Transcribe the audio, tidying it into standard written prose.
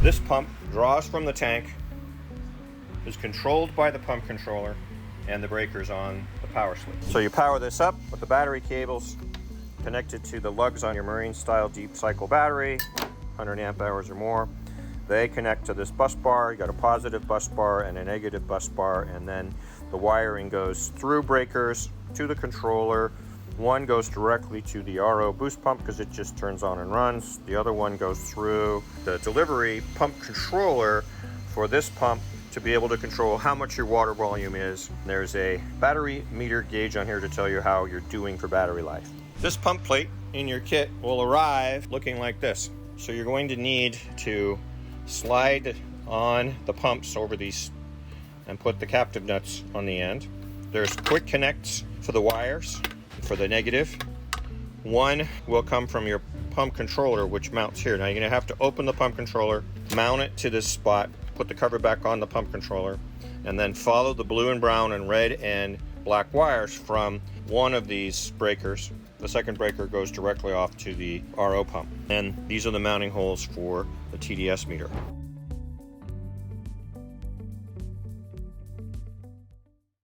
This pump draws from the tank, is controlled by the pump controller, and the breakers on the power switch. So you power this up with the battery cables connected to the lugs on your marine style deep cycle battery, 100 amp hours or more. They connect to this bus bar. You got a positive bus bar and a negative bus bar, and then the wiring goes through breakers to the controller. One goes directly to the RO boost pump because it just turns on and runs. The other one goes through the delivery pump controller for this pump to be able to control how much your water volume is. There's a battery meter gauge on here to tell you how you're doing for battery life. This pump plate in your kit will arrive looking like this. So you're going to need to slide on the pumps over these and put the captive nuts on the end. There's quick connects for the wires for the negative. One will come from your pump controller, which mounts here. Now you're going to have to open the pump controller, mount it to this spot, put the cover back on the pump controller, and then follow the blue and brown and red and black wires from one of these breakers. The second breaker goes directly off to the RO pump. And these are the mounting holes for the TDS meter.